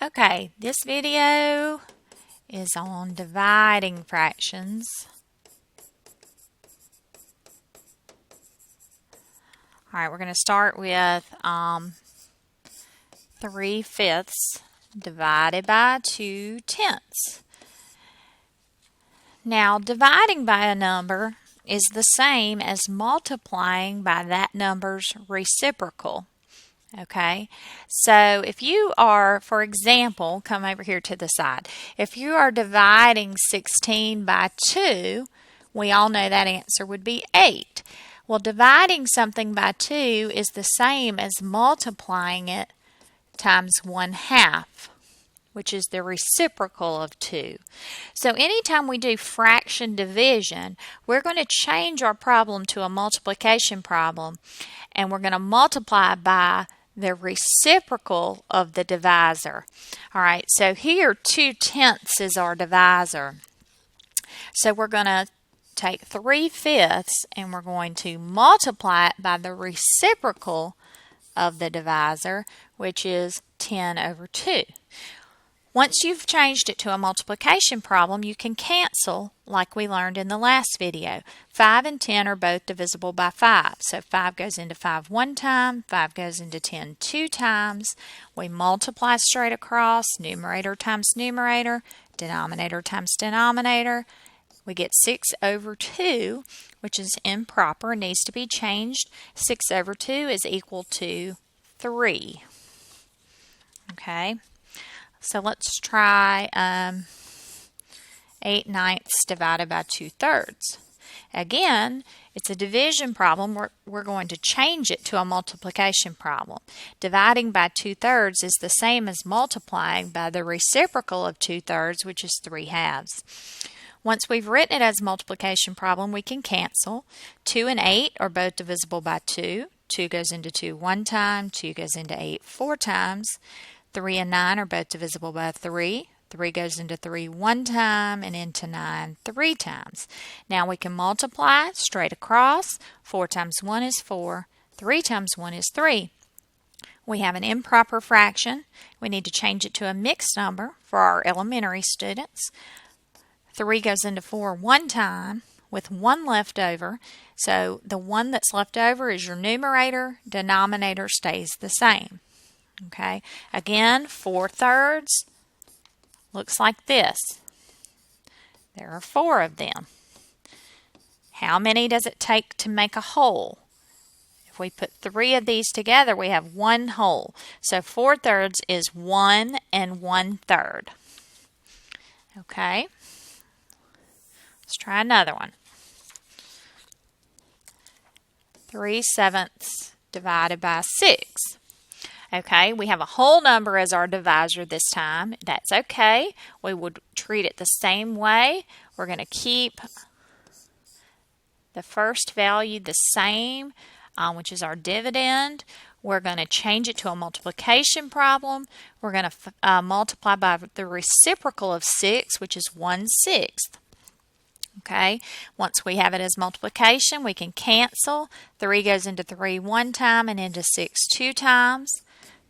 Okay, this video is on dividing fractions. All right, we're going to start with 3/5 divided by 2/10. Now, dividing by a number is the same as multiplying by that number's reciprocal. Okay, so if you are, for example, come over here to the side. If you are dividing 16 by 2, we all know that answer would be 8. Well, dividing something by 2 is the same as multiplying it times 1/2, which is the reciprocal of 2. So anytime we do fraction division, we're going to change our problem to a multiplication problem, and we're going to multiply by the reciprocal of the divisor. All right, so here 2/10 is our divisor. So we're going to take 3/5 and we're going to multiply it by the reciprocal of the divisor, which is 10/2. Once you've changed it to a multiplication problem, you can cancel like we learned in the last video. 5 and 10 are both divisible by 5. So 5 goes into 5 one time, 5 goes into 10 two times. We multiply straight across, numerator times numerator, denominator times denominator. We get 6/2, which is improper, needs to be changed. 6/2 is equal to 3. Okay. So let's try 8/9 divided by 2/3. Again, it's a division problem. We're going to change it to a multiplication problem. Dividing by 2/3 is the same as multiplying by the reciprocal of 2/3, which is 3/2. Once we've written it as a multiplication problem, we can cancel. 2 and 8 are both divisible by 2. 2 goes into 2 one time, 2 goes into 8 4 times. 3 and 9 are both divisible by 3. 3 goes into 3 one time and into 9 3 times. Now we can multiply straight across. 4 times 1 is 4. 3 times 1 is 3. We have an improper fraction. We need to change it to a mixed number for our elementary students. 3 goes into 4 one time with 1 left over. So the 1 that's left over is your numerator. Denominator stays the same. Okay, again, 4/3 looks like this. There are 4 of them. How many does it take to make a whole? If we put 3 of these together, we have 1 whole. So 4/3 is 1 1/3. Okay, let's try another one. 3/7 divided by 6. Okay, we have a whole number as our divisor this time. That's okay. We would treat it the same way. We're going to keep the first value the same, which is our dividend. We're going to change it to a multiplication problem. We're going to multiply by the reciprocal of 6, which is 1/6. Okay, once we have it as multiplication, we can cancel. 3 goes into 3 one time and into 6 two times.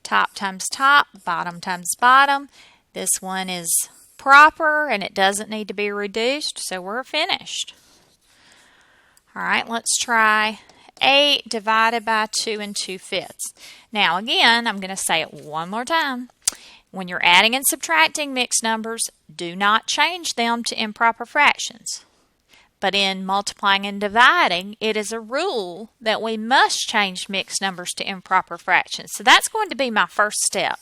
Top times top, bottom times bottom. This one is proper and it doesn't need to be reduced, so we're finished. All right, let's try 8 divided by 2 2/5. Now again, I'm going to say it one more time. When you're adding and subtracting mixed numbers, do not change them to improper fractions. But in multiplying and dividing, it is a rule that we must change mixed numbers to improper fractions. So that's going to be my first step.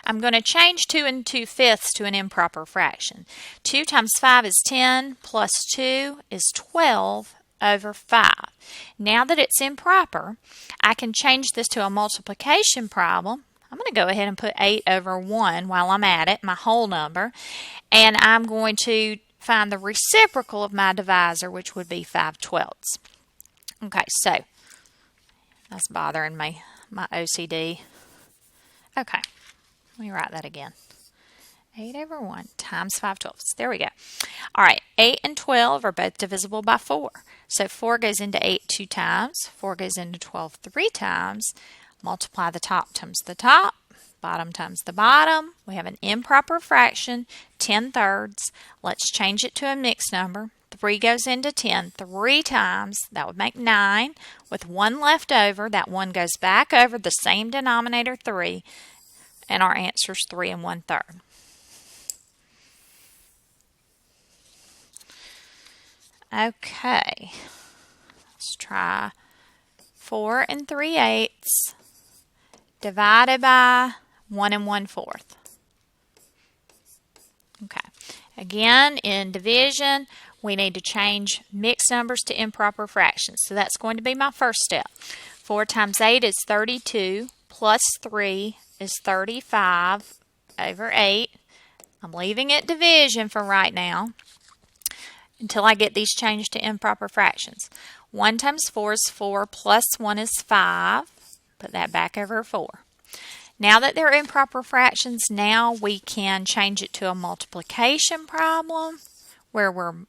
I'm going to change 2 2/5 to an improper fraction. 2 times 5 is 10, plus 2 is 12/5. Now that it's improper, I can change this to a multiplication problem. I'm going to go ahead and put 8/1 while I'm at it, my whole number. And I'm going to find the reciprocal of my divisor, which would be 5/12. Okay, so that's bothering me, my OCD. Okay, let me write that again. 8/1 times 5/12. There we go. All right, 8 and 12 are both divisible by 4. So 4 goes into 8 two times. 4 goes into 12 three times. Multiply the top times the top. bottom times the bottom. We have an improper fraction, 10/3. Let's change it to a mixed number. 3 goes into 10 3 times. That would make 9. With 1 left over, that 1 goes back over the same denominator 3, and our answer is 3 1/3. Okay, let's try 4 3/8 divided by 1 1/4. Okay, again, in division, we need to change mixed numbers to improper fractions. So that's going to be my first step. 4 times 8 is 32, plus 3 is 35 over 8. I'm leaving it division for right now until I get these changed to improper fractions. 1 times 4 is 4, plus 1 is 5. Put that back over 4. Now that they're improper fractions, now we can change it to a multiplication problem where we're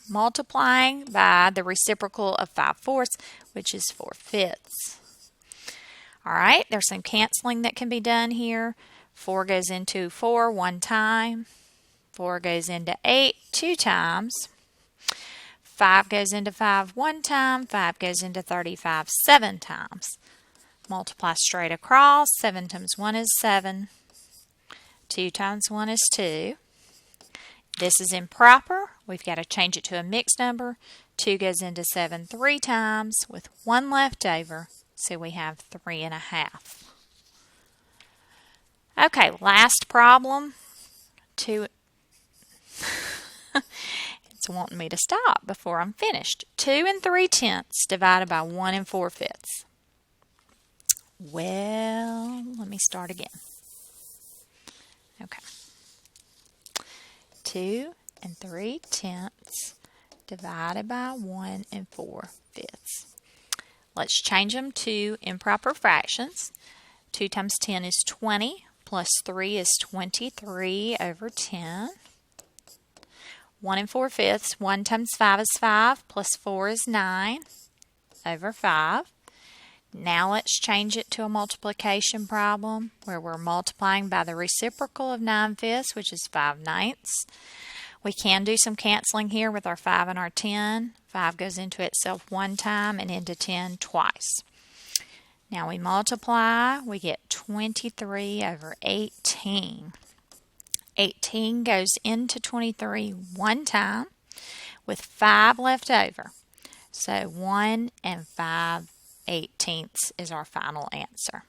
multiplying by the reciprocal of 5/4, which is 4/5. All right, there's some canceling that can be done here. 4 goes into 4 1 time. 4 goes into 8 2 times. 5 goes into 5 1 time. 5 goes into 35 7 times. Multiply straight across. 7 times 1 is 7. 2 times 1 is 2. This is improper. We've got to change it to a mixed number. 2 goes into 7 3 times with 1 left over, so we have 3 1/2. Okay, last problem. It's wanting me to stop before I'm finished. 2 3/10 divided by 1 4/5. Well, let me start again. Okay. 2 3/10 divided by 1 4/5. Let's change them to improper fractions. 2 times 10 is 20, plus 3 is 23 over 10. 1 4/5. 1 times 5 is 5, plus 4 is 9 over 5. Now let's change it to a multiplication problem where we're multiplying by the reciprocal of 9/5, which is 5/9. We can do some canceling here with our 5 and our 10. 5 goes into itself 1 time and into 10 twice. Now we multiply, we get 23 over 18. 18 goes into 23 1 time with 5 left over. So 1 5/18 is our final answer.